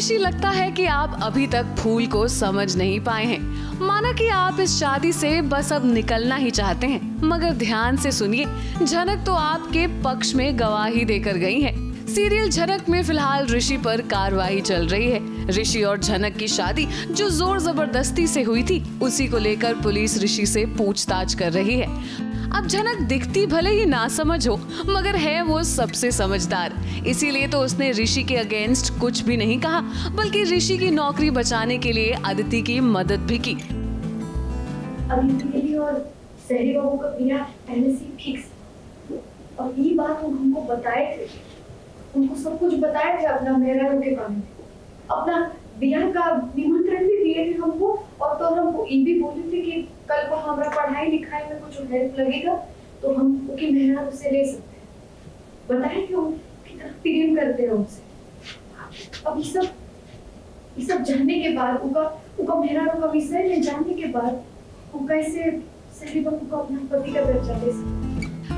ऋषि, लगता है कि आप अभी तक फूल को समझ नहीं पाए हैं। माना कि आप इस शादी से बस अब निकलना ही चाहते हैं, मगर ध्यान से सुनिए, झनक तो आपके पक्ष में गवाही देकर गई है। सीरियल झनक में फिलहाल ऋषि पर कार्रवाई चल रही है। ऋषि और झनक की शादी जो जोर जबरदस्ती से हुई थी, उसी को लेकर पुलिस ऋषि से पूछताछ कर रही है। अब झनक दिखती भले ही ना समझ हो, मगर है वो सबसे समझदार, इसीलिए तो उसने ऋषि के अगेंस्ट कुछ भी नहीं कहा, बल्कि ऋषि की नौकरी बचाने के लिए अदिति की मदद भी की। अदिति और सहरी बाबू का ब्याह पहले से फिक्स, और ये बात वो हमको बताए थे, उनको सब कुछ बताया था अपना मेहरारू के बारे में, अपना ब्याह का निमंत्रण भी दिए थे हमको, और तो हमको ये भी बोले थे कि कल को हमारा पढ़ाई लिखाई में कुछ हेल्प लगेगा तो हम उनके मेहरारू से ले सकते हैं। बताए कि वो कितना प्रेम करते हैं उनसे। अब ये सब जानने के बाद, उनका मेहरारू का विषय में जानने के बाद, वो कैसे सहरी बाबू को अपना पति का दर्जा दे सकते।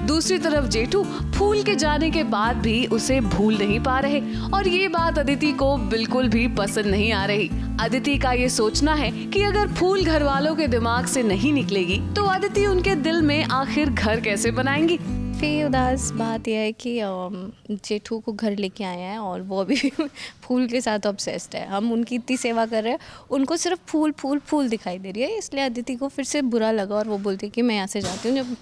दूसरी तरफ जेठू फूल के जाने के बाद भी उसे भूल नहीं पा रहे, और ये बात अदिति को बिल्कुल भी पसंद नहीं आ रही। अदिति का ये सोचना है कि अगर फूल घर वालों के दिमाग से नहीं निकलेगी तो अदिति उनके दिल में आखिर घर कैसे बनाएंगी। फिर उदास बात यह है कि जेठू को घर लेके आया है और वो भी फूल के साथ ऑब्सेस्ड है। हम उनकी इतनी सेवा कर रहे हैं, उनको सिर्फ फूल फूल फूल दिखाई दे रही है, इसलिए अदिति को फिर से बुरा लगा और वो बोलती है कि मैं यहाँ से जाती हूँ।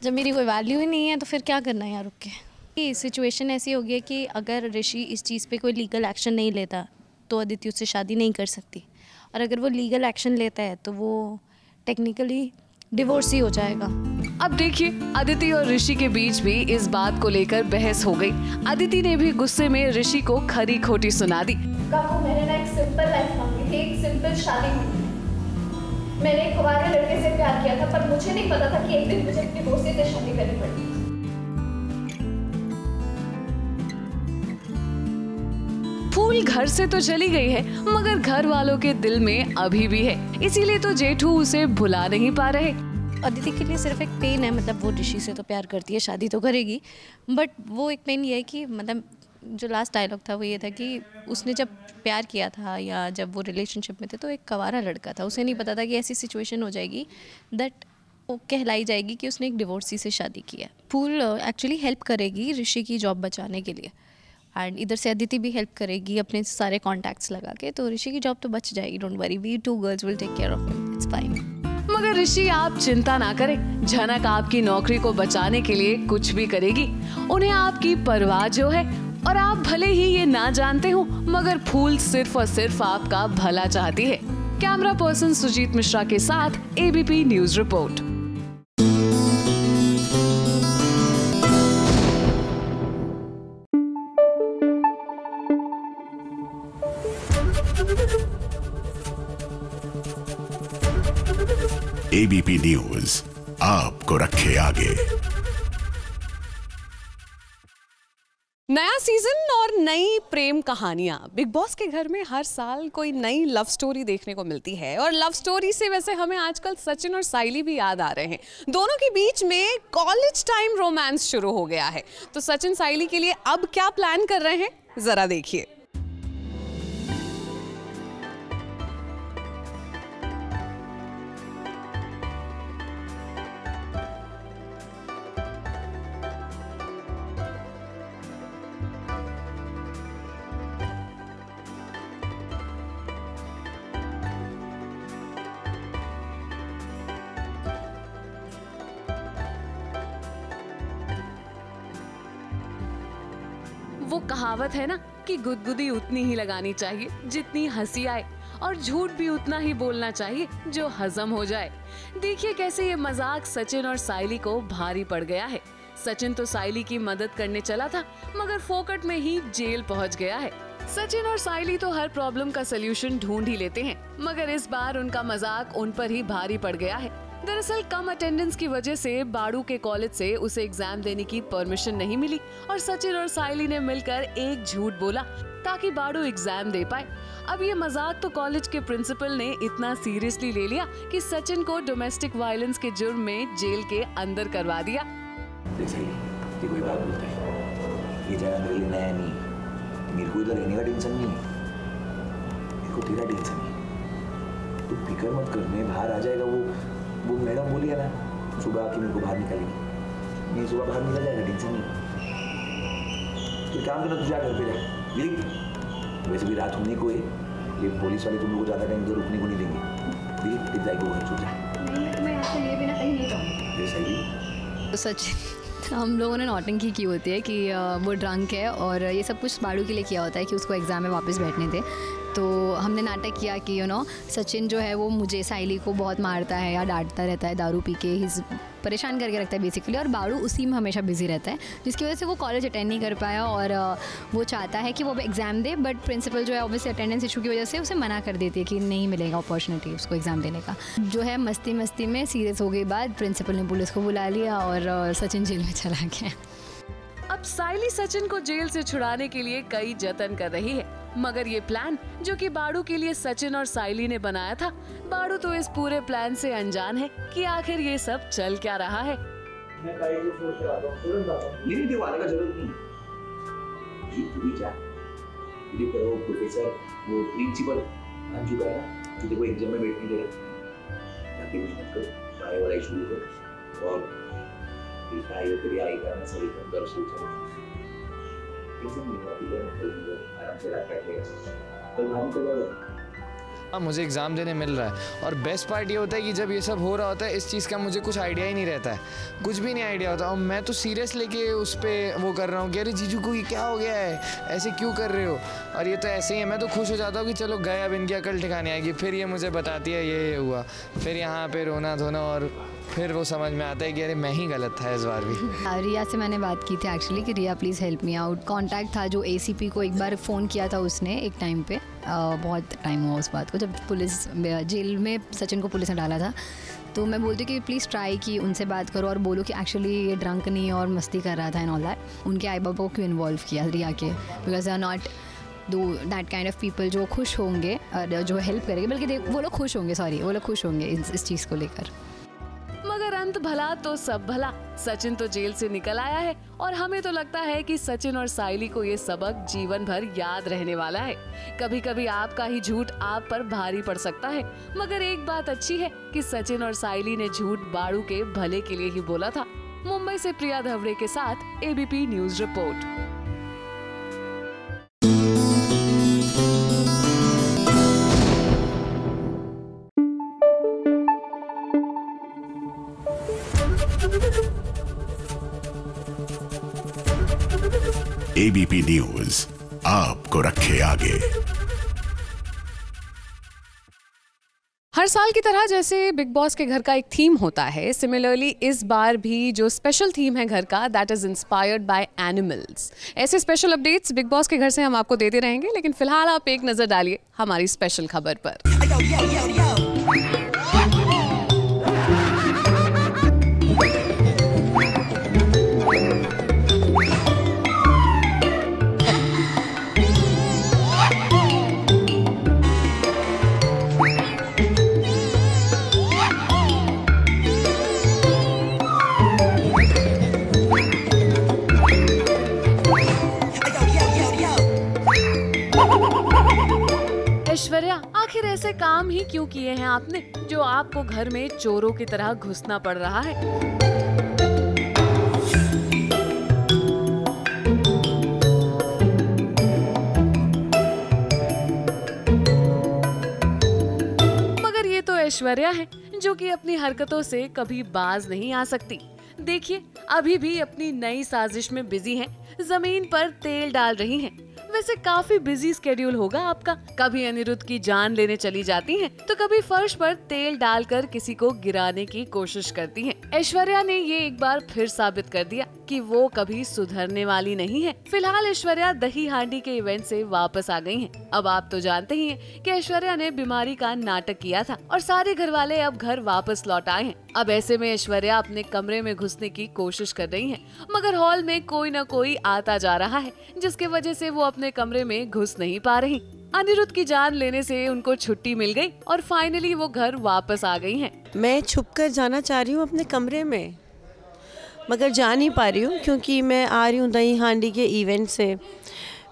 जब मेरी कोई वैल्यू ही नहीं है तो फिर क्या करना है यहाँ रुक के। सिचुएशन ऐसी हो गई है कि अगर ऋषि इस चीज़ पे कोई लीगल एक्शन नहीं लेता तो अदिति उससे शादी नहीं कर सकती, और अगर वो लीगल एक्शन लेता है तो वो टेक्निकली डिवोर्स ही हो जाएगा। अब देखिए, अदिति और ऋषि के बीच भी इस बात को लेकर बहस हो गई। अदिति ने भी गुस्से में ऋषि को खरी खोटी सुना दी। मैंने ना एक सिंपल लाइफ मांगी थी, एक सिंपल शादी मांगी। मैंने एक कुंवारे लड़के से प्यार किया था, पर मुझे नहीं पता था कि एक दिन मुझे अपनी दोस्ती से शादी करनी पड़ेगी। फूल घर से तो चली गई है, मगर घर वालों के दिल में अभी भी है, इसीलिए तो जेठू उसे भुला नहीं पा रहे। अदिति के लिए सिर्फ एक पेन है, मतलब वो ऋषि से तो प्यार करती है, शादी तो करेगी, बट वो एक पेन ये है कि मतलब जो लास्ट डायलॉग था वो ये था कि उसने जब प्यार किया था या जब वो रिलेशनशिप में थे तो एक कवारा लड़का था, उसे नहीं पता था कि ऐसी सिचुएशन हो जाएगी दैट वो कहलाई जाएगी कि उसने एक डिवोर्सी से शादी की है। फूल एक्चुअली हेल्प करेगी ऋषि की जॉब बचाने के लिए, एंड इधर से अदिति भी हेल्प करेगी अपने सारे कॉन्टैक्ट्स लगा के, तो ऋषि की जॉब तो बच जाएगी। Don't worry, we two girls will take care of him, it's fine. मगर ऋषि, आप चिंता ना करें, झनक आपकी नौकरी को बचाने के लिए कुछ भी करेगी। उन्हें आपकी परवाह जो है, और आप भले ही ये ना जानते हो, मगर फूल सिर्फ और सिर्फ आपका भला चाहती है। कैमरा पर्सन सुजीत मिश्रा के साथ ABP news report. ABP news आपको रखे आगे। नया सीजन और नई प्रेम कहानियां। बिग बॉस के घर में हर साल कोई नई लव स्टोरी देखने को मिलती है, और लव स्टोरी से वैसे हमें आजकल सचिन और साइली भी याद आ रहे हैं। दोनों के बीच में कॉलेज टाइम रोमांस शुरू हो गया है, तो सचिन साइली के लिए अब क्या प्लान कर रहे हैं, जरा देखिए। वो कहावत है ना कि गुदगुदी उतनी ही लगानी चाहिए जितनी हंसी आए, और झूठ भी उतना ही बोलना चाहिए जो हजम हो जाए। देखिए कैसे ये मजाक सचिन और साइली को भारी पड़ गया है। सचिन तो साइली की मदद करने चला था, मगर फोकट में ही जेल पहुंच गया है। सचिन और साइली तो हर प्रॉब्लम का सलूशन ढूंढ ही लेते हैं, मगर इस बार उनका मजाक उन पर ही भारी पड़ गया है। दरअसल कम अटेंडेंस की वजह से बाड़ू के कॉलेज से उसे एग्जाम देने की परमिशन नहीं मिली, और सचिन और साइली ने मिलकर एक झूठ बोला ताकि बाड़ू एग्जाम दे पाए। अब ये मजाक तो कॉलेज के प्रिंसिपल ने इतना सीरियसली ले लिया कि सचिन को डोमेस्टिक वायलेंस के जुर्म में जेल के अंदर करवा दिया। कोई बात बोलते हैं, ये जगह मेरे लिए नया नहीं, मेरे को इधर रहने का टेंशन नहीं है, मेरे को तेरा टेंशन है। तू फिक्र मत कर, मैं बाहर आ जाएगा। वो मैडम बोली है ना, सुबह आके मेरे को बाहर निकालेगी, मैं सुबह बाहर निकल जाएगा, टेंशन नहीं। तो काम करना, तू जा घर पे जा। विलिक, वैसे भी रात होने को है, ये पुलिस वाले तुम लोग को ज़्यादा टाइम इधर रुकने को नहीं देंगे। विलिक, टिक जाएगा घर, छूट जा। नहीं, मैं आपसे लिए बिना कहीं नहीं जाऊँगी। ये सही। तो सच हम लोगों ने नौटंकी की होती है कि वो ड्रंक है और ये सब कुछ बाड़ू के लिए किया होता है कि उसको एग्ज़ाम में वापस बैठने थे। तो हमने नाटक किया कि सचिन जो है वो मुझे साइली को बहुत मारता है या डांटता रहता है, दारू पी के परेशान करके रखता है बेसिकली, और बाड़ू उसी में हमेशा बिजी रहता है, जिसकी वजह से वो कॉलेज अटेंड नहीं कर पाया। और वो चाहता है कि वो एग्ज़ाम दे, बट प्रिंसिपल जो है ऑब्वियसली अटेंडेंस इशू की वजह से उसे मना कर देती है कि नहीं मिलेगा अपॉर्चुनिटी उसको एग्ज़ाम देने का। जो है मस्ती मस्ती में सीरियस हो गई बात, प्रिंसिपल ने पुलिस को बुला लिया और सचिन जेल में चला गया। अब साइली सचिन को जेल से छुड़ाने के लिए कई जतन कर रही है, मगर ये प्लान जो कि बाड़ू के लिए सचिन और साइली ने बनाया था, बाड़ू तो इस पूरे प्लान से अनजान है कि आखिर ये सब चल क्या रहा है। मैं काई को सोच रहा था, तुरंत आता हूं। नहीं देव आने का जरूरत नहीं। जी तू भी जा। ये करो प्रोफेसर, वो प्रिंसिपल अंजू का है, तुझे कोई एग्जाम में बैठने दे रहा। ताकि कुछ मत कर, पढ़ाई वाला शुरू कर और दिखाई तेरी आई करना सही कर दर सोच रहा। आराम से रख बैठेगा, कल भारी करेगा। मुझे एग्ज़ाम देने मिल रहा है, और बेस्ट पार्ट ये होता है कि जब ये सब हो रहा होता है इस चीज़ का मुझे कुछ आइडिया ही नहीं रहता है, कुछ भी नहीं आइडिया होता, और मैं तो सीरियस लेके उस पर वो कर रहा हूँ कि अरे जीजू को ये क्या हो गया है, ऐसे क्यों कर रहे हो, और ये तो ऐसे ही है। मैं तो खुश हो जाता हूँ कि चलो गए, अब इनकी अकल ठिकाने आएगी। फिर ये मुझे बताती है ये हुआ, फिर यहाँ पे रोना धोना, और फिर वो समझ में आता है कि अरे मैं ही गलत था इस बार भी। रिया से मैंने बात की थी एक्चुअली कि Riya please help me out. Contact था जो ACP को एक बार फ़ोन किया था उसने एक टाइम पे, बहुत टाइम हुआ उस बात को, जब पुलिस जेल में सचिन को पुलिस ने डाला था। तो मैं बोलती कि प्लीज़ ट्राई कि उनसे बात करो और बोलो कि एक्चुअली ये ड्रंक नहीं और मस्ती कर रहा था एंड ऑल दैट। उनके आई बाबा को क्यों इन्वॉल्व किया रिया के, because they are not that kind of people जो खुश होंगे, जो हेल्प करेंगे, बल्कि वो लोग खुश होंगे, वो लोग खुश होंगे इस चीज़ को लेकर। मगर अंत भला तो सब भला, सचिन तो जेल से निकल आया है और हमें तो लगता है कि सचिन और साइली को ये सबक जीवन भर याद रहने वाला है। कभी कभी आपका ही झूठ आप पर भारी पड़ सकता है, मगर एक बात अच्छी है कि सचिन और साइली ने झूठ बाड़ू के भले के लिए ही बोला था। मुंबई से प्रिया धवड़े के साथ ABP news report. ABP news आपको रखे आगे। हर साल की तरह जैसे बिग बॉस के घर का एक थीम होता है, सिमिलरली इस बार भी जो स्पेशल थीम है घर का, that is inspired by animals. ऐसे स्पेशल अपडेट्स बिग बॉस के घर से हम आपको देते रहेंगे, लेकिन फिलहाल आप एक नजर डालिए हमारी स्पेशल खबर पर। ऐश्वर्या, आखिर ऐसे काम ही क्यों किए हैं आपने जो आपको घर में चोरों की तरह घुसना पड़ रहा है? मगर ये तो ऐश्वर्या है जो कि अपनी हरकतों से कभी बाज नहीं आ सकती। देखिए, अभी भी अपनी नई साजिश में बिजी हैं, जमीन पर तेल डाल रही हैं। वैसे काफी बिजी स्केड्यूल होगा आपका। कभी अनिरुद्ध की जान लेने चली जाती हैं, तो कभी फर्श पर तेल डालकर किसी को गिराने की कोशिश करती हैं। ऐश्वर्या ने ये एक बार फिर साबित कर दिया कि वो कभी सुधरने वाली नहीं है। फिलहाल ऐश्वर्या दही हांडी के इवेंट से वापस आ गई हैं। अब आप तो जानते ही हैं कि ऐश्वर्या ने बीमारी का नाटक किया था और सारे घर वाले अब घर वापस लौट आए हैं। अब ऐसे में ऐश्वर्या अपने कमरे में घुसने की कोशिश कर रही है, मगर हॉल में कोई न कोई आता जा रहा है, जिसके वजह से वो अपने कमरे में घुस नहीं पा रही। अनिरुद्ध की जान लेने से उनको छुट्टी मिल गई और फाइनली वो घर वापस आ गई हैं। मैं छुपकर जाना चाह रही हूँ अपने कमरे में, मगर जा नहीं पा रही हूँ क्योंकि मैं आ रही हूँ दही हांडी के इवेंट से।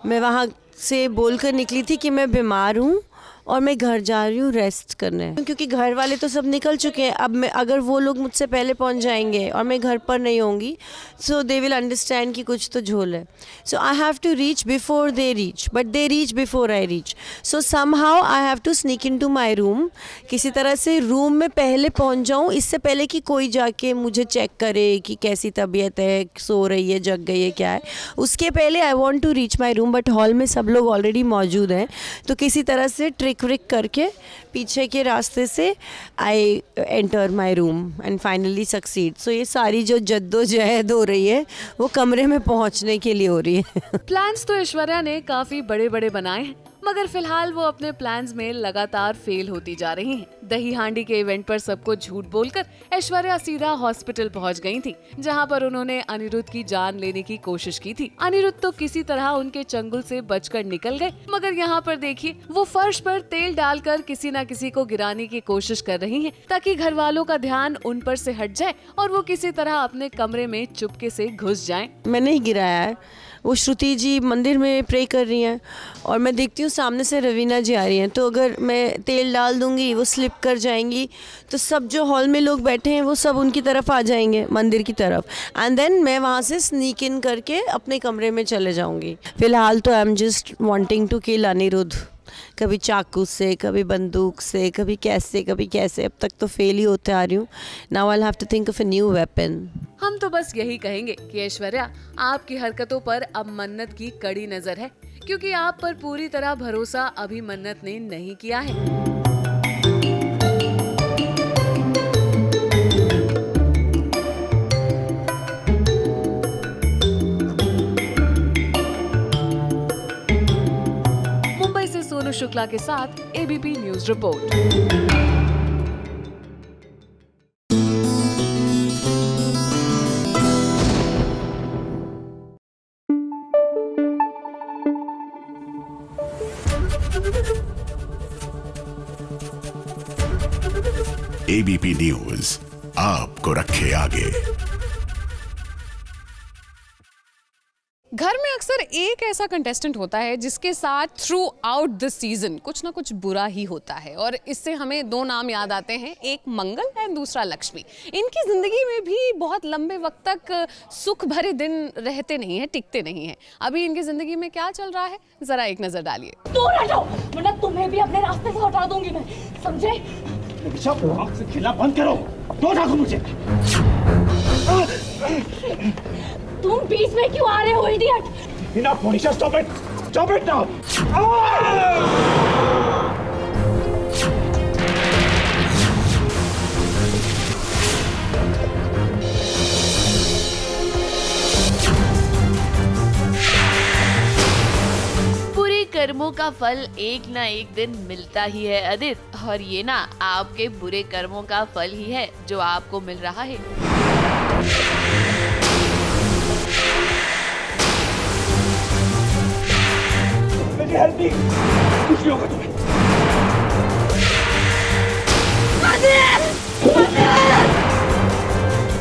मैं वहाँ से बोलकर निकली थी कि मैं बीमार हूँ और मैं घर जा रही हूँ रेस्ट करने, क्योंकि घर वाले तो सब निकल चुके हैं। अब मैं अगर वो लोग मुझसे पहले पहुँच जाएंगे और मैं घर पर नहीं होंगी, सो दे विल अंडरस्टैंड कि कुछ तो झोल है। So I have to reach before they reach, but they reach before I reach. So somehow I have to sneak into my room, किसी तरह से रूम में पहले पहुँच जाऊँ, इससे पहले कि कोई जाके मुझे चेक करे कि कैसी तबीयत है, सो रही है, जग गई है, क्या है। उसके पहले I want to reach my room, but hall में सब लोग ऑलरेडी मौजूद हैं, तो किसी तरह से ट्रिक करके पीछे के रास्ते से I enter my room and finally succeed. So ये सारी जो जद्दोजहद हो रही है वो कमरे में पहुंचने के लिए हो रही है। प्लान्स तो ऐश्वर्या ने काफी बड़े बड़े बनाए हैं, मगर फिलहाल वो अपने प्लान्स में लगातार फेल होती जा रही हैं। दही हांडी के इवेंट पर सबको झूठ बोलकर ऐश्वर्या सीधा हॉस्पिटल पहुंच गई थी, जहां पर उन्होंने अनिरुद्ध की जान लेने की कोशिश की थी। अनिरुद्ध तो किसी तरह उनके चंगुल से बचकर निकल गए, मगर यहाँ पर देखिए वो फर्श पर तेल डालकर किसी न किसी को गिराने की कोशिश कर रही हैं, ताकि घर वालों का ध्यान उन पर से हट जाए और वो किसी तरह अपने कमरे में चुपके से घुस जाएं। मैंने ही गिराया है। वो श्रुति जी मंदिर में प्रे कर रही हैं और मैं देखती हूँ सामने से रवीना जी आ रही हैं, तो अगर मैं तेल डाल दूँगी वो स्लिप कर जाएंगी, तो सब जो हॉल में लोग बैठे हैं वो सब उनकी तरफ आ जाएंगे, मंदिर की तरफ, एंड देन मैं वहाँ से स्नीक इन करके अपने कमरे में चले जाऊँगी। फिलहाल तो I am just wanting to kill Aniruddh, कभी चाकू से, कभी बंदूक से, कभी कैसे। अब तक तो फेल ही होते आ रही हूँ। Now I have to think of a new weapon. हम तो बस यही कहेंगे कि ऐश्वर्या, आपकी हरकतों पर अब मन्नत की कड़ी नजर है, क्योंकि आप पर पूरी तरह भरोसा अभी मन्नत ने नहीं किया है। मुंबई से सोनू शुक्ला के साथ ABP news report. ABP news आपको रखे आगे। घर में अक्सर एक ऐसा कंटेस्टेंट होता है जिसके साथ थ्रू आउट द सीजन कुछ ना कुछ बुरा ही होता है, और इससे हमें दो नाम याद आते हैं, एक मंगल एंड दूसरा लक्ष्मी। इनकी जिंदगी में भी बहुत लंबे वक्त तक सुख भरे दिन रहते नहीं हैं, टिकते नहीं हैं। अभी इनकी जिंदगी में क्या चल रहा है, जरा एक नजर डालिए। दूर हटो, वरना तुम्हें भी अपने रास्ते से हटा दूंगी मैं, समझे? आँख से खिलना बंद करो, दो ढाको मुझे। तुम बीच में क्यों आ रहे हो, idiot? Enough, Monisha, stop it now! बुरे कर्मों का फल एक ना एक दिन मिलता ही है आदित्य, और ये ना आपके बुरे कर्मों का फल ही है जो आपको मिल रहा है। Help me! कुछ नहीं होगा तुम्हें।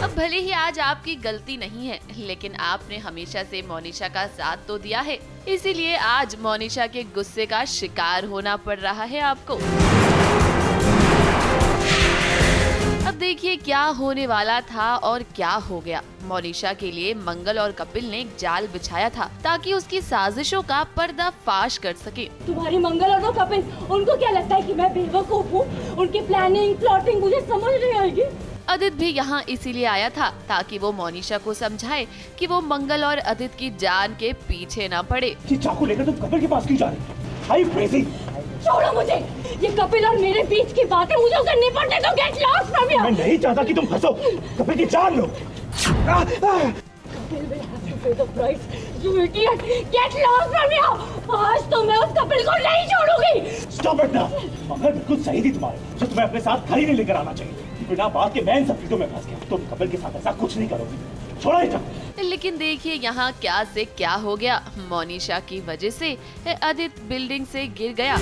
अब भले ही आज आपकी गलती नहीं है, लेकिन आपने हमेशा से मोनिशा का साथ तो दिया है, इसीलिए आज मोनिशा के गुस्से का शिकार होना पड़ रहा है आपको। अब देखिए क्या होने वाला था और क्या हो गया। मोनिशा के लिए मंगल और कपिल ने एक जाल बिछाया था ताकि उसकी साजिशों का पर्दाफाश कर सके। तुम्हारी मंगल और वो कपिल, उनको क्या लगता है कि मैं बेवकूफ हूँ? उनकी प्लानिंग प्लॉटिंग मुझे समझ नहीं आएगी। आदित्य भी यहाँ इसीलिए आया था ताकि वो मोनिशा को समझाए कि वो मंगल और आदित्य की जान के पीछे न पड़े। चाकू लेकर तुम कपिल के पास क्यों जा रही हो? छोड़ो मुझे, ये कपिल और मेरे बीच की बातें मुझे करनी पड़ती तो गेट लॉस्ट फ्रॉम हियर। मैं नहीं चाहता कि तुम फंसो, कपिल की जान लो। Kapil will have to pay the price, you idiot, get lost from here। आज तो मैं उस कपिल को नहीं छोड़ूंगी। Stop it now। मगर बिल्कुल सही थी तुम्हारे, जो तुम्हें अपने साथ घर ही नहीं लेकर आना चाहिए। बिना बात के मैं इन सब चीजों में फंस गया। तुम कपिल के साथ ऐसा कुछ नहीं करोगी, छोड़ो इसे। लेकिन देखिए यहाँ क्या से क्या हो गया। मोनिशा की वजह से आदित्य बिल्डिंग से गिर गया।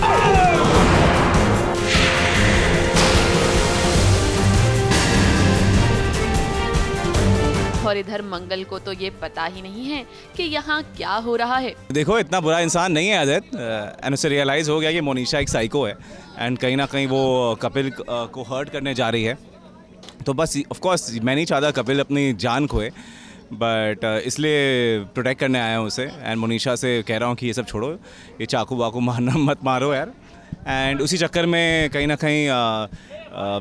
और इधर मंगल को तो ये पता ही नहीं है कि यहाँ क्या हो रहा है। देखो इतना बुरा इंसान नहीं है आदित्य, एंड उसे रियलाइज़ हो गया कि मोनिशा एक साइको है एंड कहीं ना कहीं वो कपिल को हर्ट करने जा रही है। तो बस ऑफ कोर्स मैं नहीं चाहता कपिल अपनी जान खोए, बट इसलिए प्रोटेक्ट करने आया हूँ उसे एंड मोनिशा से कह रहा हूँ कि ये सब छोड़ो, ये चाकू वाकू मारना मत मारो यार। एंड उसी चक्कर में कहीं ना कहीं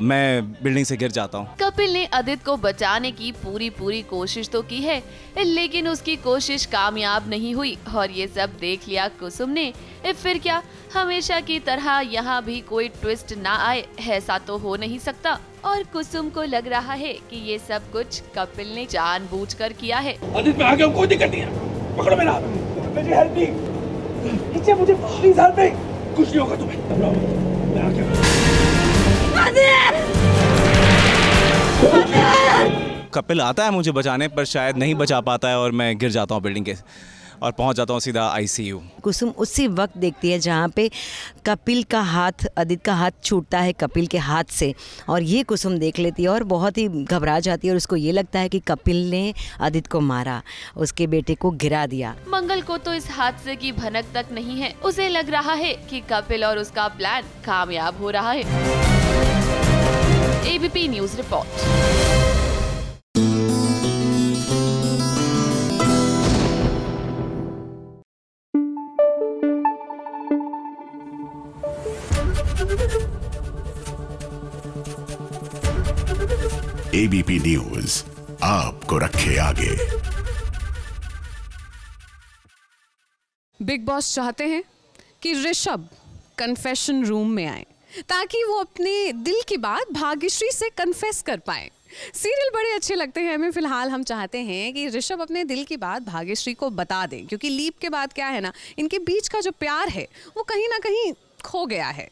मैं बिल्डिंग से गिर जाता हूँ। कपिल ने आदित्य को बचाने की पूरी कोशिश तो की है, लेकिन उसकी कोशिश कामयाब नहीं हुई और ये सब देख लिया कुसुम ने। फिर क्या हमेशा की तरह यहाँ भी कोई ट्विस्ट ना आए, ऐसा तो हो नहीं सकता। और कुसुम को लग रहा है कि ये सब कुछ कपिल ने जानबूझकर किया है। आदित्य मैं आ गया हूँ, कोई दिक्कत नहीं है, पकड़ो मेरा हाथ, मुझे हेल्प मी, नीचे मुझे प्लीज हेल्प मी, कुछ नहीं होगा तुम्हें, मैं आ गया। कपिल आता है मुझे बचाने पर शायद नहीं बचा पाता है और मैं गिर जाता हूँ बिल्डिंग के और पहुँच जाता हूँ सीधा ICU। कुसुम उसी वक्त देखती है जहाँ पे कपिल का हाथ, आदित्य का हाथ छूटता है कपिल के हाथ से, और ये कुसुम देख लेती है और बहुत ही घबरा जाती है और उसको ये लगता है कि कपिल ने आदित्य को मारा, उसके बेटे को गिरा दिया। मंगल को तो इस हादसे की भनक तक नहीं है, उसे लग रहा है कि कपिल और उसका प्लान कामयाब हो रहा है। ABP news report. ABP news आपको रखे आगे। बिग बॉस चाहते हैं कि ऋषभ कन्फेशन रूम में आए ताकि वो अपने दिल की बात भाग्यश्री से कन्फेस कर पाए। सीरियल बड़े अच्छे लगते हैं हमें। फिलहाल हम चाहते हैं कि ऋषभ अपने दिल की बात भाग्यश्री को बता दें, क्योंकि लीप के बाद क्या है ना, इनके बीच का जो प्यार है वो कहीं ना कहीं खो गया है।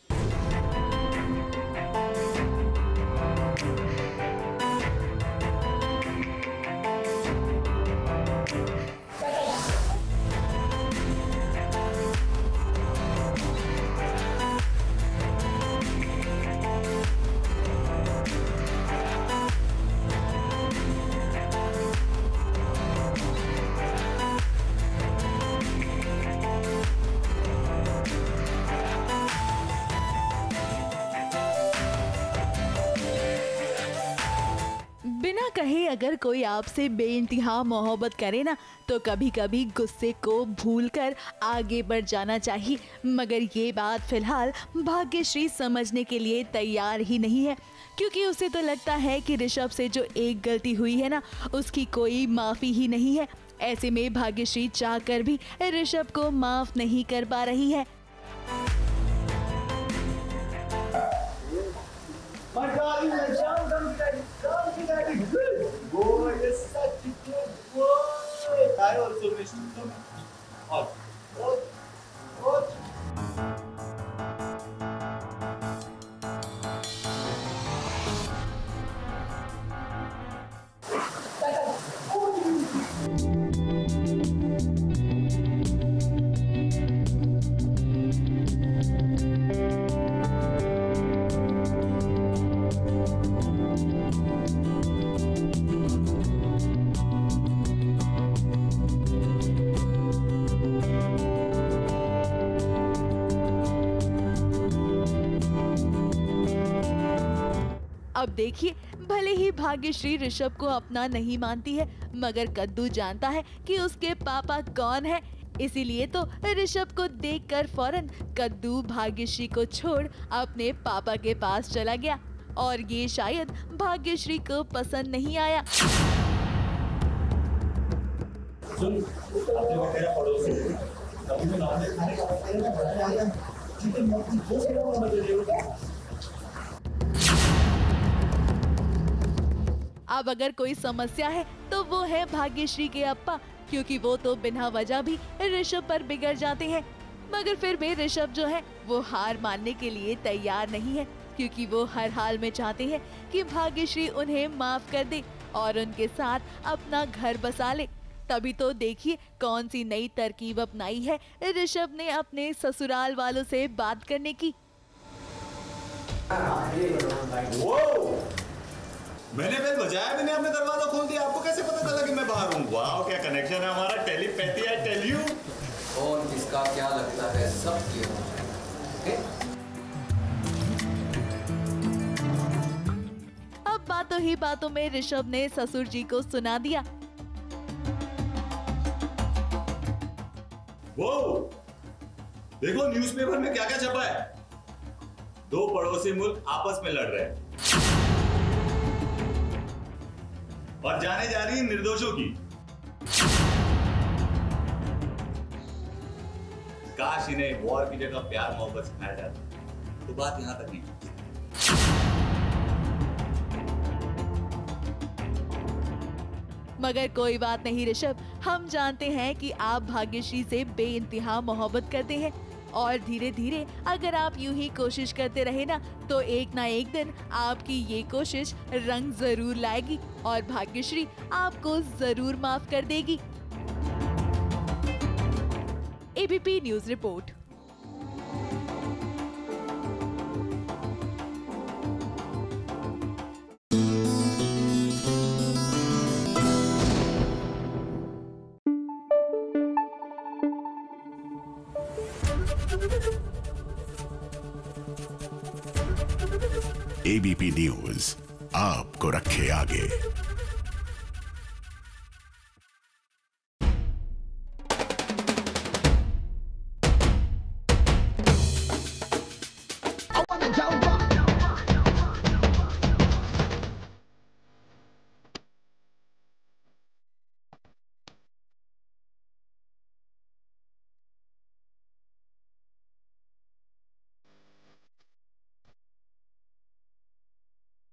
बिना कहे अगर कोई आपसे बेइंतहा मोहब्बत करे ना, तो कभी कभी गुस्से को भूलकर आगे बढ़ जाना चाहिए। मगर ये बात फिलहाल भाग्यश्री समझने के लिए तैयार ही नहीं है, क्योंकि उसे तो लगता है कि ऋषभ से जो एक गलती हुई है ना, उसकी कोई माफ़ी ही नहीं है। ऐसे में भाग्यश्री चाहकर भी ऋषभ को माफ़ नहीं कर पा रही है। अब देखिए, भले ही भाग्यश्री ऋषभ को अपना नहीं मानती है, मगर कद्दू जानता है कि उसके पापा कौन है। इसीलिए तो ऋषभ को देखकर फौरन कद्दू भाग्यश्री को छोड़ अपने पापा के पास चला गया, और ये शायद भाग्यश्री को पसंद नहीं आया। अब अगर कोई समस्या है तो वो है भाग्यश्री के अप्पा, क्योंकि वो तो बिना वजह भी ऋषभ पर बिगड़ जाते हैं। मगर फिर भी ऋषभ जो है वो हार मानने के लिए तैयार नहीं है, क्योंकि वो हर हाल में चाहते हैं कि भाग्यश्री उन्हें माफ कर दे और उनके साथ अपना घर बसा ले। तभी तो देखिए कौन सी नई तरकीब अपनाई है ऋषभ ने अपने ससुराल वालों से बात करने की। मैंने बेल बजाया भी नहीं, आपने दरवाजा खोल दिया, आपको कैसे पता चला कि मैं बाहर हूँ? वाह क्या कनेक्शन है हमारा, टेलीपैथी है, टेल यू। और किसका क्या लगता है सब क्लियर हो जाएगा। अब बातों ही बातों में ऋषभ ने ससुर जी को सुना दिया। वो देखो न्यूज़पेपर में क्या क्या छपा है। 2 पड़ोसी मुल्क आपस में लड़ रहे हैं और जाने जा रही है निर्दोषों की। काश इन्हें वॉर की जगह प्यार मोहब्बत सिखाया जाता, तो बात यहां तक नहीं। मगर कोई बात नहीं ऋषभ, हम जानते हैं कि आप भाग्यश्री से बेइंतहा मोहब्बत करते हैं और धीरे धीरे अगर आप यूं ही कोशिश करते रहे ना तो एक ना एक दिन आपकी ये कोशिश रंग जरूर लाएगी और भाग्यश्री आपको जरूर माफ कर देगी। ABP news report. ABP news आपको रखे आगे।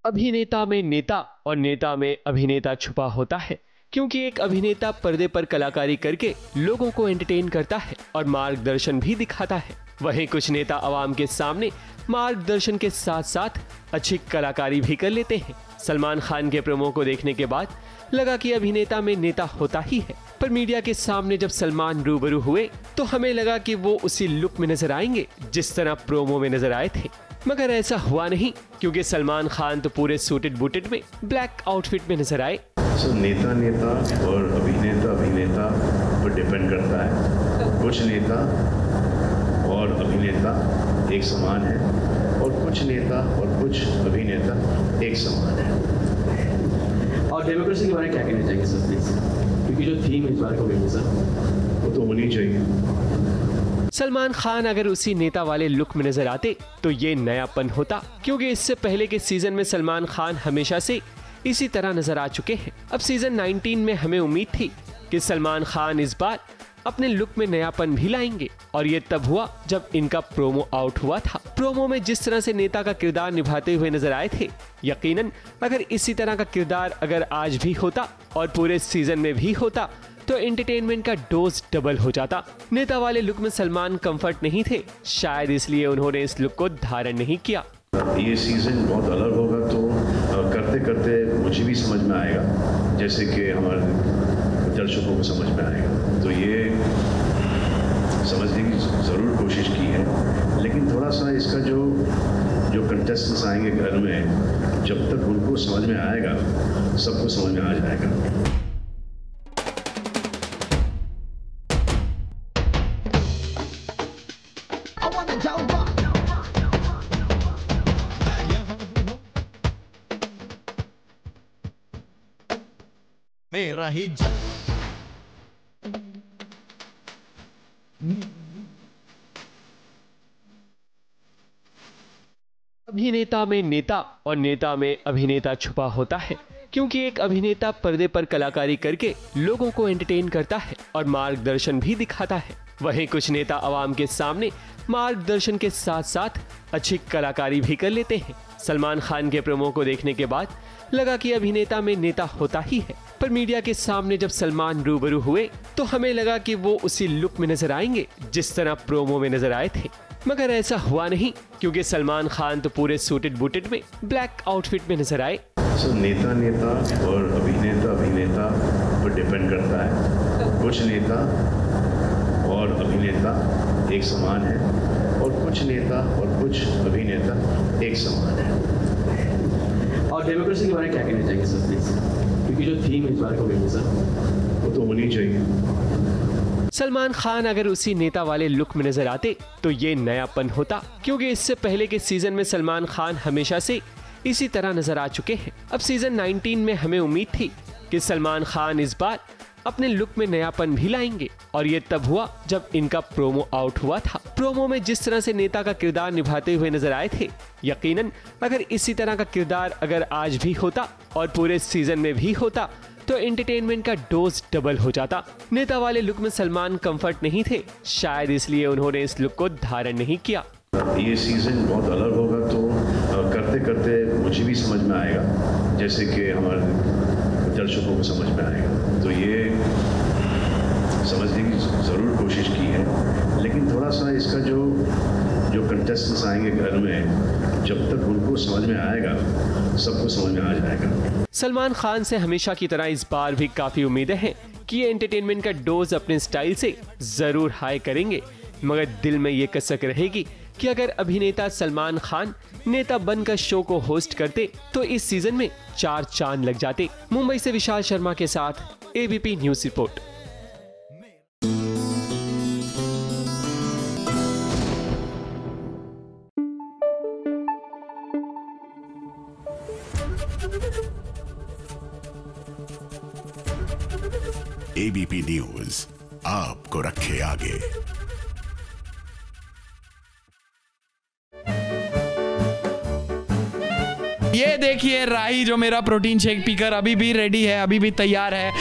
अभिनेता में नेता और नेता में अभिनेता छुपा होता है, क्योंकि एक अभिनेता पर्दे पर कलाकारी करके लोगों को एंटरटेन करता है और मार्गदर्शन भी दिखाता है। वहीं कुछ नेता आवाम के सामने मार्गदर्शन के साथ साथ अच्छी कलाकारी भी कर लेते हैं। सलमान खान के प्रोमो को देखने के बाद लगा कि अभिनेता में नेता होता ही है, पर मीडिया के सामने जब सलमान रूबरू हुए तो हमें लगा कि वो उसी लुक में नजर आएंगे जिस तरह प्रोमो में नजर आए थे। मगर ऐसा हुआ नहीं, क्योंकि सलमान खान तो पूरे सूटेड बूटेड में ब्लैक आउटफिट में नजर आए। नेता नेता और अभिनेता अभिनेता पर डिपेंड करता है। कुछ नेता और अभिनेता एक समान है और कुछ नेता और कुछ अभिनेता एक समान है। और डेमोक्रेसी के बारे में क्या कहना चाहिए सर प्लीज, क्योंकि जो थीम है इस बार को सर वो तो होनी चाहिए। सलमान खान अगर उसी नेता वाले लुक में नजर आते तो ये नयापन होता, क्योंकि इससे पहले के सीजन में सलमान खान हमेशा से इसी तरह नजर आ चुके हैं। अब सीजन 19 में हमें उम्मीद थी कि सलमान खान इस बार अपने लुक में नयापन भी लाएंगे, और ये तब हुआ जब इनका प्रोमो आउट हुआ था। प्रोमो में जिस तरह से नेता का किरदार निभाते हुए नजर आए थे, यकीनन अगर इसी तरह का किरदार अगर आज भी होता और पूरे सीजन में भी होता तो एंटरटेनमेंट का डोज डबल हो जाता। नेता वाले लुक में सलमान कंफर्ट नहीं थे, शायद इसलिए उन्होंने इस लुक को धारण नहीं किया। ये सीजन बहुत अलग होगा, तो करते करते मुझे भी समझ में आएगा, जैसे कि हमारे दर्शकों को समझ में आएगा। तो ये समझने की ज़रूर कोशिश की है, लेकिन थोड़ा सा इसका जो कंटेस्टेंट्स आएंगे घर में, जब तक उनको समझ में आएगा, सबको समझ में आ जाएगा। मेरा ही अभिनेता में नेता और नेता में अभिनेता छुपा होता है, क्योंकि एक अभिनेता पर्दे पर कलाकारी करके लोगों को एंटरटेन करता है और मार्गदर्शन भी दिखाता है। वहीं कुछ नेता आवाम के सामने मार्गदर्शन के साथ साथ अच्छी कलाकारी भी कर लेते हैं। सलमान खान के प्रोमो को देखने के बाद लगा कि अभिनेता में नेता होता ही है, पर मीडिया के सामने जब सलमान रूबरू हुए तो हमें लगा कि वो उसी लुक में नजर आएंगे जिस तरह प्रोमो में नजर आए थे। मगर ऐसा हुआ नहीं, क्योंकि सलमान खान तो पूरे सूटेड बूटेड में ब्लैक आउटफिट में नजर आए। नेता नेता और अभिनेता अभिनेता पर डिपेंड करता है। कुछ नेता और अभिनेता एक समान है और कुछ नेता और कुछ अभिनेता एक समान है। और डेमोक्रेसी के बारे में क्या कहना चाहिए सर प्लीज, क्योंकि जो थीम है इस बार को सर वो तो होनी चाहिए। सलमान खान अगर उसी नेता वाले लुक में नजर आते तो ये नयापन होता, क्योंकि इससे पहले के सीजन में सलमान खान हमेशा से इसी तरह नजर आ चुके हैं। अब सीजन 19 में हमें उम्मीद थी कि सलमान खान इस बार अपने लुक में नयापन भी लाएंगे, और ये तब हुआ जब इनका प्रोमो आउट हुआ था। प्रोमो में जिस तरह से नेता का किरदार निभाते हुए नजर आए थे, यकीनन अगर इसी तरह का किरदार अगर आज भी होता और पूरे सीजन में भी होता तो एंटरटेनमेंट का डोज डबल हो जाता। नेता वाले लुक में सलमान कंफर्ट नहीं थे, शायद इसलिए उन्होंने इस लुक को धारण नहीं किया। ये सीजन बहुत अलग होगा, तो करते करते मुझे भी समझ में आएगा, जैसे कि हमारे दर्शकों को समझ में आएगा। तो ये समझने की ज़रूर कोशिश की है, लेकिन थोड़ा सा इसका जो कंटेस्टेंट्स आएंगे घर में, जब तक उनको समझ में आएगा, सबको समझ में आ जाएगा। सलमान खान से हमेशा की तरह इस बार भी काफी उम्मीदें हैं कि ये एंटरटेनमेंट का डोज अपने स्टाइल से जरूर हाई करेंगे, मगर दिल में ये कसक रहेगी कि अगर अभिनेता सलमान खान नेता बनकर शो को होस्ट करते तो इस सीजन में 4 चांद लग जाते। मुंबई से विशाल शर्मा के साथ ABP news report. ABP news आपको रखे आगे। ये देखिए राही जो मेरा प्रोटीन शेक पीकर अभी भी रेडी है, अभी भी तैयार है।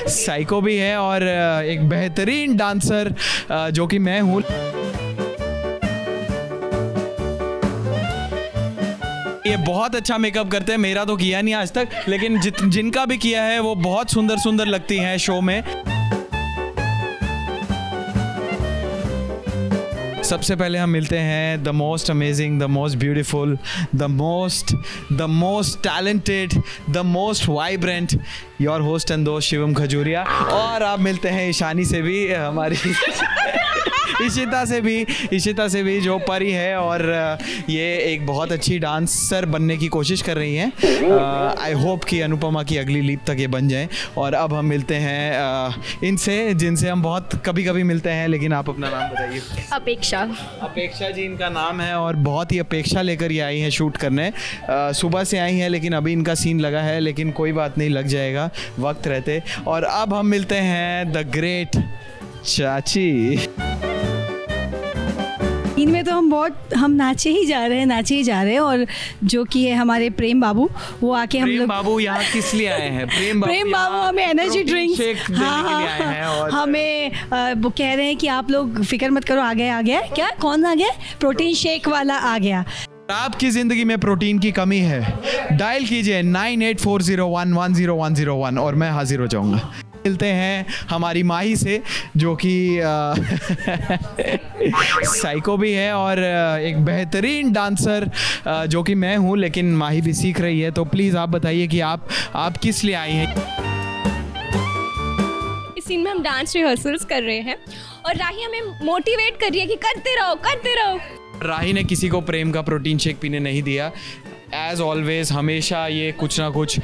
साइको भी है और एक बेहतरीन डांसर जो कि मैं हूँ। ये बहुत अच्छा मेकअप करते हैं, मेरा तो किया नहीं आज तक, लेकिन जिनका भी किया है वो बहुत सुंदर सुंदर लगती हैं शो में। सबसे पहले हम मिलते हैं the most amazing, the most beautiful, the most talented, the most vibrant, your host and दोस्त शिवम खजूरिया। और आप मिलते हैं ईशानी से भी, हमारी इशिता से भी जो परी है और ये एक बहुत अच्छी डांसर बनने की कोशिश कर रही हैं। आई होप कि अनुपमा की अगली लीप तक ये बन जाए। और अब हम मिलते हैं इनसे जिनसे हम बहुत कभी कभी मिलते हैं, लेकिन आप अपना नाम बताइए। अपेक्षा जी इनका नाम है और बहुत ही अपेक्षा लेकर ये आई हैं शूट करने। सुबह से आई हैं, लेकिन अभी इनका सीन लगा है, लेकिन कोई बात नहीं, लग जाएगा वक्त रहते। और अब हम मिलते हैं द ग्रेट चाची। इनमें तो हम नाचे ही जा रहे हैं, और जो कि है हमारे प्रेम बाबू, वो आके हम लोग बाबू यहाँ किस लिए आए हैं? प्रेम बाबू हमें एनर्जी ड्रिंक्स और हमें वो कह रहे हैं कि आप लोग फिक्र मत करो, आ गया क्या, कौन आ गया, प्रोटीन शेक वाला आ गया। आपकी जिंदगी में प्रोटीन की कमी है, डायल कीजिए 9840110101 और मैं हाजिर हो जाऊंगा। मिलते हैं हमारी माही से जो कि साइको भी है और एक बेहतरीन डांसर जो कि मैं हूँ, लेकिन माही भी सीख रही है। तो प्लीज़ आप बताइए कि आप किस लिए आई हैं? इस सीन में हम डांस रिहर्सल्स कर रहे हैं और राही हमें मोटिवेट कर रही है कि करते रहो। राही ने किसी को प्रेम का प्रोटीन शेक पीने नहीं दिया, एज ऑलवेज हमेशा ये कुछ ना कुछ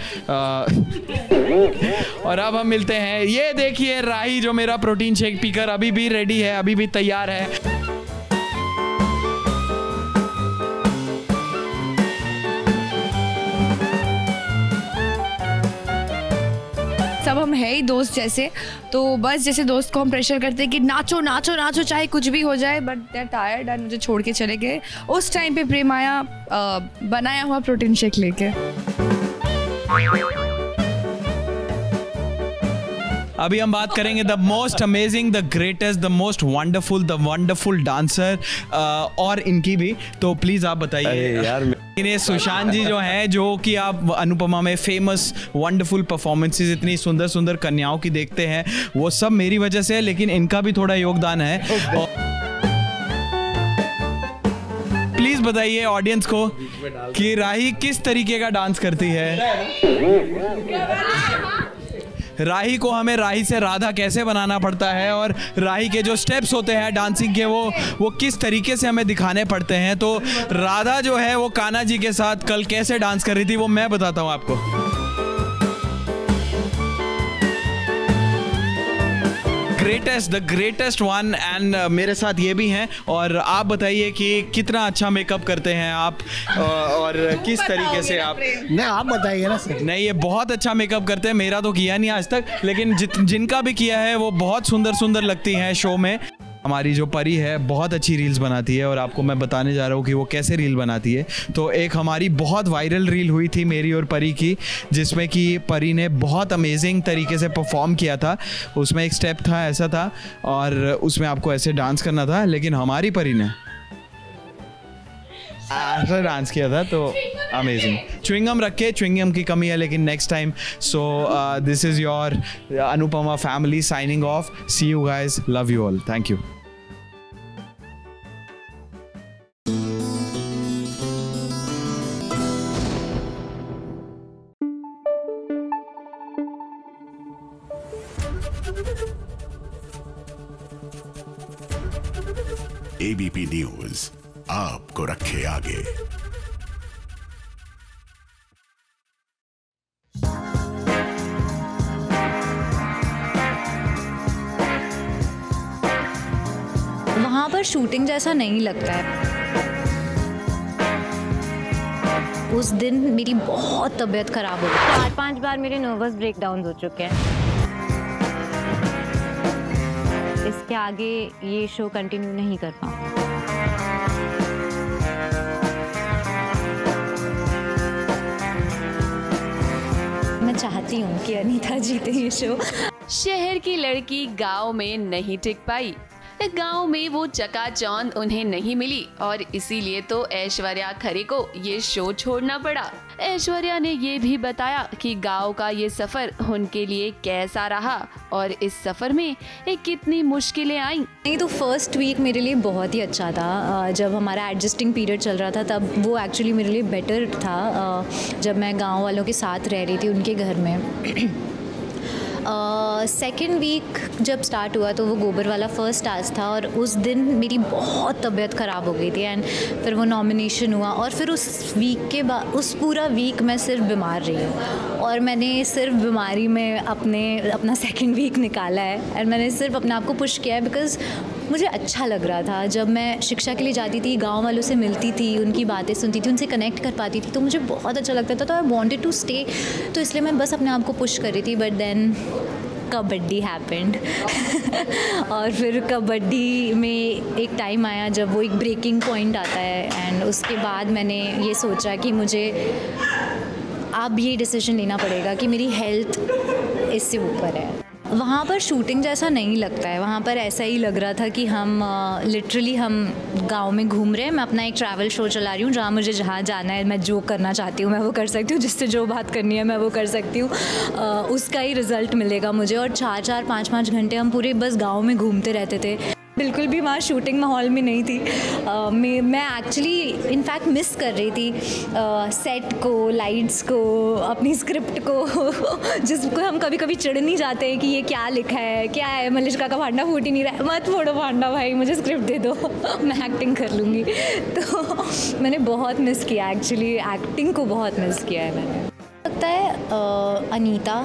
और अब हम मिलते हैं, ये देखिए राही जो मेरा प्रोटीन शेक पीकर अभी भी रेडी है, अभी भी तैयार है। सब हम है ही दोस्त जैसे, तो बस जैसे दोस्त को हम प्रेशर करते हैं कि नाचो चाहे कुछ भी हो जाए, but they are tired and मुझे छोड़ के चले गए। उस टाइम पे प्रेम आया बनाया हुआ प्रोटीन शेक लेके। अभी हम बात करेंगे the most amazing, the greatest, the most wonderful, the wonderful dancer और इनकी भी। तो प्लीज़ आप बताइए यार। इन्हें सुशांत जी जो हैं, जो कि आप अनुपमा में फेमस वंडरफुल परफॉर्मेंसेस इतनी सुंदर सुंदर कन्याओं की देखते हैं, वो सब मेरी वजह से है, लेकिन इनका भी थोड़ा योगदान है। प्लीज़ बताइए ऑडियंस को कि राही किस तरीके का डांस करती है। राही को हमें राही से राधा कैसे बनाना पड़ता है और राही के जो स्टेप्स होते हैं डांसिंग के वो किस तरीके से हमें दिखाने पड़ते हैं। तो राधा जो है वो कान्हा जी के साथ कल कैसे डांस कर रही थी वो मैं बताता हूँ आपको। द ग्रेटेस्ट वन एंड मेरे साथ ये भी हैं। और आप बताइए कि कितना अच्छा मेकअप करते हैं आप और किस तरीके से आप। नहीं, आप बताइए ना सर। नहीं, ये बहुत अच्छा मेकअप करते हैं। मेरा तो किया नहीं आज तक, लेकिन जिनका भी किया है वो बहुत सुंदर सुंदर लगती हैं शो में। हमारी जो परी है बहुत अच्छी रील्स बनाती है और आपको मैं बताने जा रहा हूँ कि वो कैसे रील बनाती है। तो एक हमारी बहुत वायरल रील हुई थी मेरी और परी की, जिसमें कि परी ने बहुत अमेजिंग तरीके से परफॉर्म किया था। उसमें एक स्टेप था, ऐसा था, और उसमें आपको ऐसे डांस करना था, लेकिन हमारी परी ने ऐसा डांस किया था। तो अमेजिंग। च्युइंगम रखे, च्युइंगम की कमी है लेकिन next time. So this is your Anupama family signing off. See you guys, love you all, thank you. ABP news आपको रखे आगे। वहाँ पर शूटिंग जैसा नहीं लगता है। उस दिन मेरी बहुत तबीयत खराब हो गई। 4-5 बार मेरे नर्वस ब्रेकडाउन हो चुके हैं। इसके आगे ये शो कंटिन्यू नहीं कर पाऊँ। मैं चाहती हूँ कि अनीता जीते ये शो। शहर की लड़की गांव में नहीं टिक पाई। गांव में वो चकाचौंध उन्हें नहीं मिली और इसीलिए तो ऐश्वर्या खरे को ये शो छोड़ना पड़ा। ऐश्वर्या ने ये भी बताया कि गांव का ये सफर उनके लिए कैसा रहा और इस सफर में कितनी मुश्किलें आई। नहीं, तो फर्स्ट वीक मेरे लिए बहुत ही अच्छा था। जब हमारा एडजस्टिंग पीरियड चल रहा था तब वो एक्चुअली मेरे लिए बेटर था। जब मैं गाँव वालों के साथ रह रही थी उनके घर में। सेकेंड वीक जब स्टार्ट हुआ तो वो गोबर वाला फर्स्ट टास्क था और उस दिन मेरी बहुत तबीयत ख़राब हो गई थी। एंड फिर वो नॉमिनेशन हुआ और फिर उस वीक के बाद उस पूरा वीक मैं सिर्फ बीमार रही हूँ और मैंने सिर्फ बीमारी में अपना सेकेंड वीक निकाला है। एंड मैंने सिर्फ अपने आप को पुश किया है बिकॉज़ मुझे अच्छा लग रहा था। जब मैं शिक्षा के लिए जाती थी, गांव वालों से मिलती थी, उनकी बातें सुनती थी, उनसे कनेक्ट कर पाती थी, तो मुझे बहुत अच्छा लगता था। तो आई वांटेड टू स्टे, तो इसलिए मैं बस अपने आप को पुश कर रही थी। बट देन कबड्डी हैपेंड और फिर कबड्डी में एक टाइम आया जब वो एक ब्रेकिंग पॉइंट आता है। एंड उसके बाद मैंने ये सोचा कि मुझे अब ये डिसीजन लेना पड़ेगा कि मेरी हेल्थ इससे ऊपर है। वहाँ पर शूटिंग जैसा नहीं लगता है। वहाँ पर ऐसा ही लग रहा था कि हम लिटरली हम गांव में घूम रहे हैं। मैं अपना एक ट्रैवल शो चला रही हूँ जहाँ मुझे जहाँ जाना है, मैं जो करना चाहती हूँ मैं वो कर सकती हूँ, जिससे जो बात करनी है मैं वो कर सकती हूँ। उसका ही रिज़ल्ट मिलेगा मुझे। और 4-4, 5-5 घंटे हम पूरे बस गाँव में घूमते रहते थे। बिल्कुल भी वहाँ शूटिंग माहौल में नहीं थी। मैं एक्चुअली इनफैक्ट मिस कर रही थी सेट को, लाइट्स को, अपनी स्क्रिप्ट को जिसको हम कभी कभी चिढ़ नहीं जाते हैं कि ये क्या लिखा है, क्या है, मलिश्का का भांडा फूट ही नहीं रहा है। मत फोड़ो भांडा भाई, मुझे स्क्रिप्ट दे दो मैं एक्टिंग कर लूँगी। तो मैंने बहुत मिस किया, एक्चुअली एक्टिंग को बहुत मिस किया है मैंने। लगता है अनीता,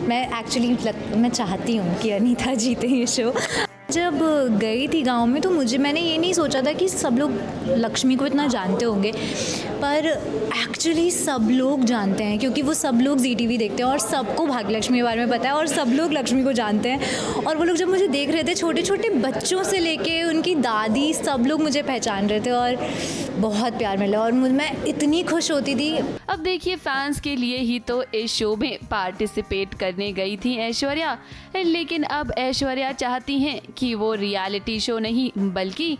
मैं चाहती हूँ कि अनीता जीते ये शो। जब गई थी गांव में तो मैंने ये नहीं सोचा था कि सब लोग लक्ष्मी को इतना जानते होंगे, पर एक्चुअली सब लोग जानते हैं क्योंकि वो सब लोग ZTV देखते हैं और सबको भाग्यलक्ष्मी के बारे में पता है और सब लोग लक्ष्मी को जानते हैं। और वो लोग जब मुझे देख रहे थे, छोटे छोटे बच्चों से लेके उनकी दादी, सब लोग मुझे पहचान रहे थे और बहुत प्यार मिला और मैं इतनी खुश होती थी। अब देखिए, फैंस के लिए ही तो इस शो में पार्टिसिपेट करने गई थी ऐश्वर्या, लेकिन अब ऐश्वर्या चाहती हैं कि वो रियलिटी शो नहीं बल्कि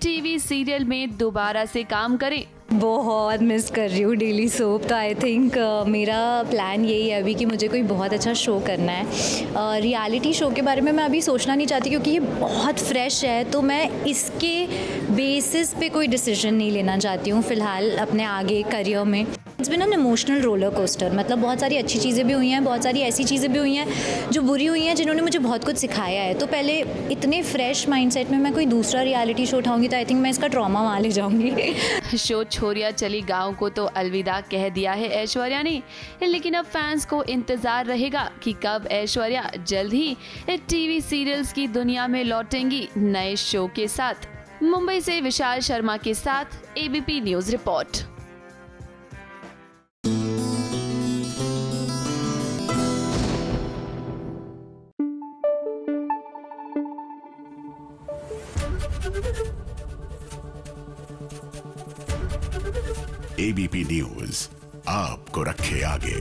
TV सीरियल में दोबारा से काम करें। बहुत मिस कर रही हूँ डेली सोप। तो आई थिंक मेरा प्लान यही है अभी कि मुझे कोई बहुत अच्छा शो करना है। रियलिटी शो के बारे में मैं अभी सोचना नहीं चाहती क्योंकि ये बहुत फ्रेश है, तो मैं इसके बेसिस पे कोई डिसीजन नहीं लेना चाहती हूँ फ़िलहाल अपने आगे करियर में। It's been an emotional roller coaster, मतलब बहुत सारी अच्छी चीज़ें भी हुई हैं, बहुत सारी ऐसी चीज़ें भी हुई हैं जो बुरी हुई हैं, जिन्होंने मुझे बहुत कुछ सिखाया है। तो पहले इतने फ्रेश माइंडसेट में मैं कोई दूसरा रियलिटी शो उठाऊंगी तो आई थिंक मैं इसका ट्रॉमा वहाँ ले जाऊंगी। शो छोरिया चली गाँव को तो अलविदा कह दिया है ऐश्वर्या ने, लेकिन अब फैंस को इंतजार रहेगा कि कब ऐश्वर्या जल्द ही टीवी सीरियल्स की दुनिया में लौटेंगी नए शो के साथ। मुंबई से विशाल शर्मा के साथ ABP news report. ABP news आपको रखे आगे।